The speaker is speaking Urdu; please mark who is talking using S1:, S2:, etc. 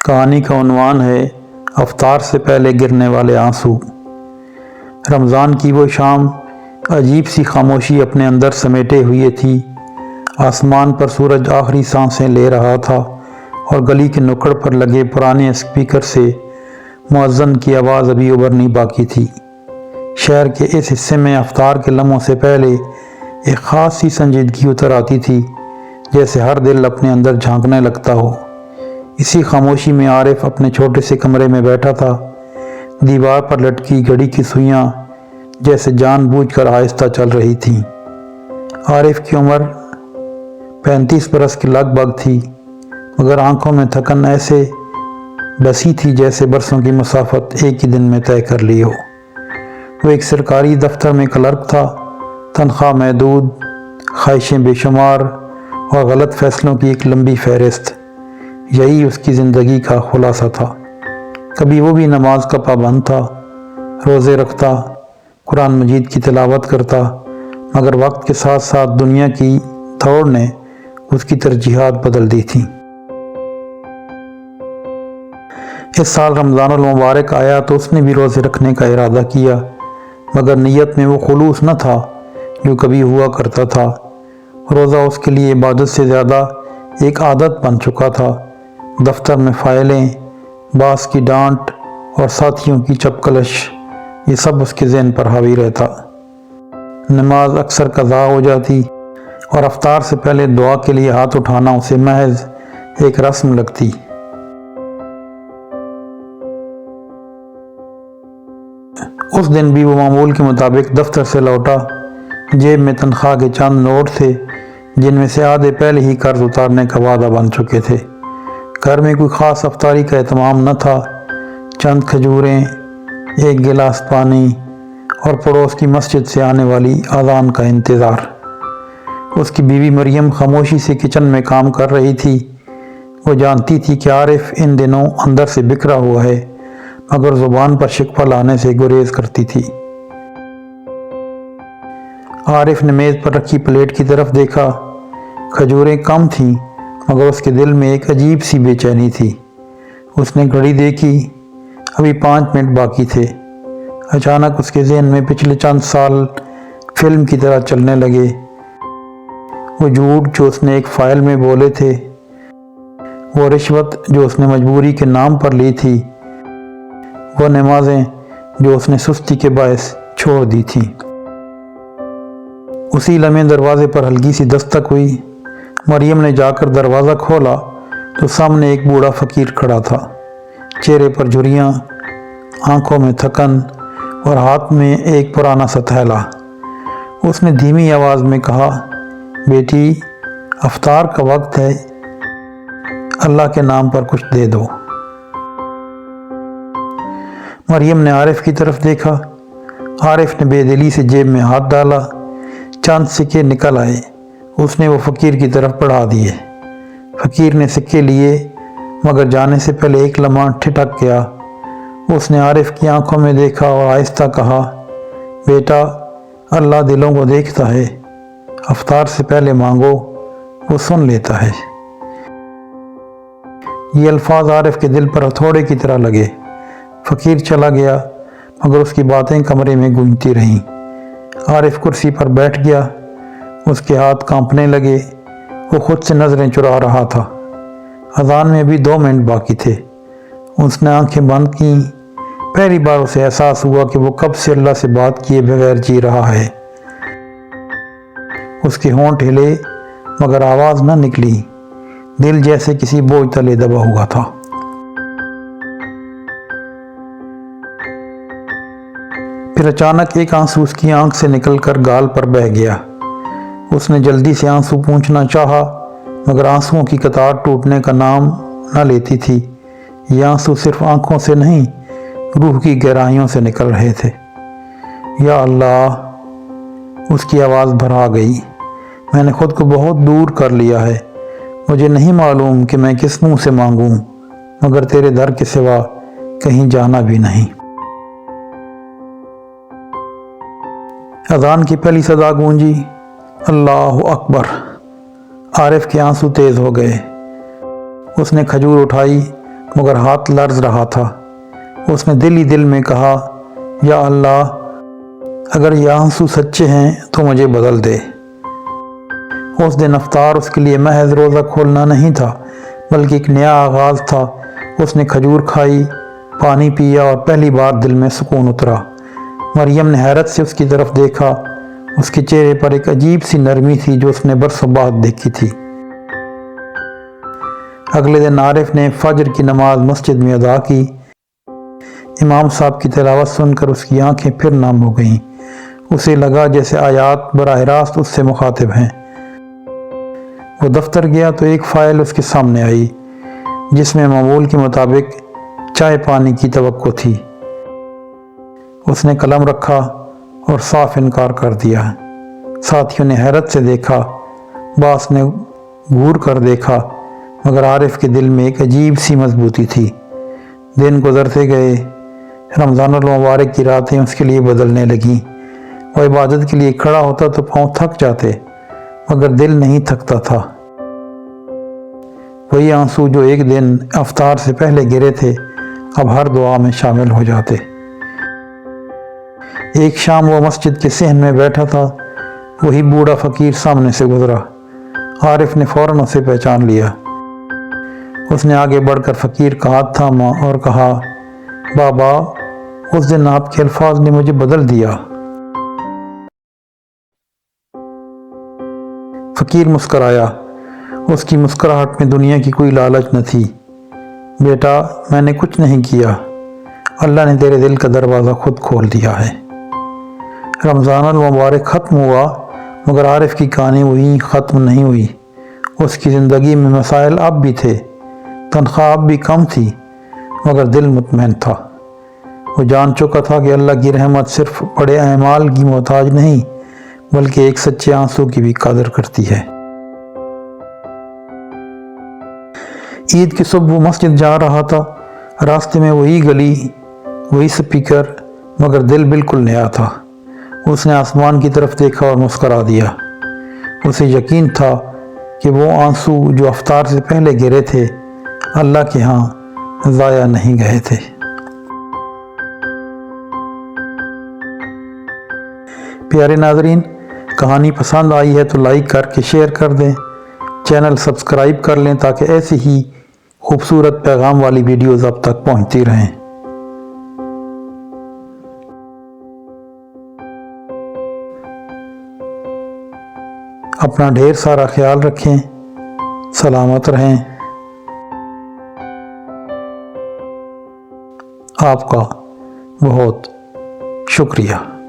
S1: کہانی کا عنوان ہے افطار سے پہلے گرنے والے آنسو۔ رمضان کی وہ شام عجیب سی خاموشی اپنے اندر سمیٹے ہوئے تھی۔ آسمان پر سورج آخری سانسیں لے رہا تھا اور گلی کے نکڑ پر لگے پرانے اسپیکر سے مؤذن کی آواز ابھی ابھرنی باقی تھی۔ شہر کے اس حصے میں افطار کے لمحوں سے پہلے ایک خاص سی سنجیدگی اتر آتی تھی، جیسے ہر دل اپنے اندر جھانکنے لگتا ہو۔ اسی خاموشی میں عارف اپنے چھوٹے سے کمرے میں بیٹھا تھا۔ دیوار پر لٹکی گھڑی کی سوئیاں جیسے جان بوجھ کر آہستہ چل رہی تھیں۔ عارف کی عمر 35 برس کے لگ بھگ تھی، مگر آنکھوں میں تھکن ایسے بسی تھی جیسے برسوں کی مسافت ایک ہی دن میں طے کر لی ہو۔ وہ ایک سرکاری دفتر میں کلرک تھا، تنخواہ محدود، خواہشیں بے شمار اور غلط فیصلوں کی ایک لمبی فہرست، یہی اس کی زندگی کا خلاصہ تھا۔ کبھی وہ بھی نماز کا پابند تھا، روزے رکھتا، قرآن مجید کی تلاوت کرتا، مگر وقت کے ساتھ ساتھ دنیا کی دوڑ نے اس کی ترجیحات بدل دی تھیں۔ اس سال رمضان المبارک آیا تو اس نے بھی روزے رکھنے کا ارادہ کیا، مگر نیت میں وہ خلوص نہ تھا جو کبھی ہوا کرتا تھا۔ روزہ اس کے لیے عبادت سے زیادہ ایک عادت بن چکا تھا۔ دفتر میں فائلیں، باس کی ڈانٹ اور ساتھیوں کی چپکلش، یہ سب اس کے ذہن پر حاوی رہتا۔ نماز اکثر قضا ہو جاتی اور افطار سے پہلے دعا کے لیے ہاتھ اٹھانا اسے محض ایک رسم لگتی۔ اس دن بھی وہ معمول کے مطابق دفتر سے لوٹا۔ جیب میں تنخواہ کے چند نوٹ تھے، جن میں سے آدھے پہلے ہی قرض اتارنے کا وعدہ بن چکے تھے۔ گھر میں کوئی خاص افطاری کا اہتمام نہ تھا۔ چند کھجوریں، ایک گلاس پانی اور پڑوس کی مسجد سے آنے والی اذان کا انتظار۔ اس کی بیوی مریم خاموشی سے کچن میں کام کر رہی تھی۔ وہ جانتی تھی کہ عارف ان دنوں اندر سے بکھرا ہوا ہے، مگر زبان پر شکوہ لانے سے گریز کرتی تھی۔ عارف نے میز پر رکھی پلیٹ کی طرف دیکھا۔ کھجوریں کم تھیں، مگر اس کے دل میں ایک عجیب سی بے چینی تھی۔ اس نے گھڑی دیکھی، ابھی 5 منٹ باقی تھے۔ اچانک اس کے ذہن میں پچھلے چند سال فلم کی طرح چلنے لگے۔ وہ جھوٹ جو اس نے ایک فائل میں بولے تھے، وہ رشوت جو اس نے مجبوری کے نام پر لی تھی، وہ نمازیں جو اس نے سستی کے باعث چھوڑ دی تھیں۔ اسی لمحے دروازے پر ہلکی سی دستک ہوئی۔ مریم نے جا کر دروازہ کھولا تو سامنے ایک بوڑھا فقیر کھڑا تھا، چہرے پر جھریاں، آنکھوں میں تھکن اور ہاتھ میں ایک پرانا سا تھیلا۔ اس نے دھیمی آواز میں کہا، بیٹی، افطار کا وقت ہے، اللہ کے نام پر کچھ دے دو۔ مریم نے عارف کی طرف دیکھا۔ عارف نے بے دلی سے جیب میں ہاتھ ڈالا، چند سکے نکل آئے۔ اس نے وہ فقیر کی طرف بڑھا دیے۔ فقیر نے سکے لیے، مگر جانے سے پہلے ایک لمحہ ٹھٹک گیا۔ اس نے عارف کی آنکھوں میں دیکھا اور آہستہ کہا، بیٹا، اللہ دلوں کو دیکھتا ہے، افطار سے پہلے مانگو، وہ سن لیتا ہے۔ یہ الفاظ عارف کے دل پر ہتھوڑے کی طرح لگے۔ فقیر چلا گیا، مگر اس کی باتیں کمرے میں گونجتی رہیں۔ عارف کرسی پر بیٹھ گیا، اس کے ہاتھ کانپنے لگے۔ وہ خود سے نظریں چرا رہا تھا۔ اذان میں بھی 2 منٹ باقی تھے۔ اس نے آنکھیں بند کیں۔ پہلی بار اسے احساس ہوا کہ وہ کب سے اللہ سے بات کیے بغیر جی رہا ہے۔ اس کے ہونٹ ہلے، مگر آواز نہ نکلی۔ دل جیسے کسی بوجھ تلے دبا ہوا تھا۔ پھر اچانک ایک آنسو اس کی آنکھ سے نکل کر گال پر بہہ گیا۔ اس نے جلدی سے آنسو پونچھنا چاہا، مگر آنسوؤں کی قطار ٹوٹنے کا نام نہ لیتی تھی۔ یہ آنسو صرف آنکھوں سے نہیں، روح کی گہرائیوں سے نکل رہے تھے۔ یا اللہ، اس کی آواز بھرا گئی، میں نے خود کو بہت دور کر لیا ہے۔ مجھے نہیں معلوم کہ میں کس منہ سے مانگوں، مگر تیرے در کے سوا کہیں جانا بھی نہیں۔ اذان کی پہلی صدا گونجی، اللہ اکبر۔ عارف کے آنسو تیز ہو گئے۔ اس نے کھجور اٹھائی مگر ہاتھ لرز رہا تھا۔ اس نے دل ہی دل میں کہا، یا اللہ، اگر یہ آنسو سچے ہیں تو مجھے بدل دے۔ اس دن افطار اس کے لیے محض روزہ کھولنا نہیں تھا، بلکہ ایک نیا آغاز تھا۔ اس نے کھجور کھائی، پانی پیا اور پہلی بار دل میں سکون اترا۔ مریم نے حیرت سے اس کی طرف دیکھا۔ اس کے چہرے پر ایک عجیب سی نرمی تھی جو اس نے برسوں بعد دیکھی تھی۔ اگلے دن عارف نے فجر کی نماز مسجد میں ادا کی۔ امام صاحب کی تلاوت سن کر اس کی آنکھیں پھر نم ہو گئیں۔ اسے لگا جیسے آیات براہ راست اس سے مخاطب ہیں۔ وہ دفتر گیا تو ایک فائل اس کے سامنے آئی جس میں معمول کے مطابق چائے پانی کی توقع تھی۔ اس نے قلم رکھا اور صاف انکار کر دیا۔ ساتھیوں نے حیرت سے دیکھا، باس نے گور کر دیکھا، مگر عارف کے دل میں ایک عجیب سی مضبوطی تھی۔ دن گزرتے گئے، رمضان المبارک کی راتیں اس کے لیے بدلنے لگیں۔ وہ عبادت کے لیے کھڑا ہوتا تو پاؤں تھک جاتے، مگر دل نہیں تھکتا تھا۔ وہی آنسو جو ایک دن افطار سے پہلے گرے تھے اب ہر دعا میں شامل ہو جاتے۔ ایک شام وہ مسجد کے صحن میں بیٹھا تھا، وہی بوڑھا فقیر سامنے سے گزرا۔ عارف نے فوراً اسے پہچان لیا۔ اس نے آگے بڑھ کر فقیر کا ہاتھ تھاما اور کہا، بابا، اس دن آپ کے الفاظ نے مجھے بدل دیا۔ فقیر مسکرایا۔ اس کی مسکراہٹ میں دنیا کی کوئی لالچ نہ تھی۔ بیٹا، میں نے کچھ نہیں کیا، اللہ نے تیرے دل کا دروازہ خود کھول دیا ہے۔ رمضان المبارک ختم ہوا، مگر عارف کی کہانی وہیں ختم نہیں ہوئی۔ اس کی زندگی میں مسائل اب بھی تھے، تنخواہ اب بھی کم تھی، مگر دل مطمئن تھا۔ وہ جان چکا تھا کہ اللہ کی رحمت صرف بڑے اعمال کی محتاج نہیں، بلکہ ایک سچے آنسو کی بھی قدر کرتی ہے۔ عید کی صبح وہ مسجد جا رہا تھا۔ راستے میں وہی گلی، وہی سپیکر، مگر دل بالکل نیا تھا۔ اس نے آسمان کی طرف دیکھا اور مسکرا دیا۔ اسے یقین تھا کہ وہ آنسو جو افطار سے پہلے گرے تھے اللہ کے ہاں ضائع نہیں گئے تھے۔ پیارے ناظرین، کہانی پسند آئی ہے تو لائک کر کے شیئر کر دیں، چینل سبسکرائب کر لیں تاکہ ایسی ہی خوبصورت پیغام والی ویڈیوز اب تک پہنچتی رہیں۔ اپنا ڈھیر سارا خیال رکھیں، سلامت رہیں۔ آپ کا بہت شکریہ۔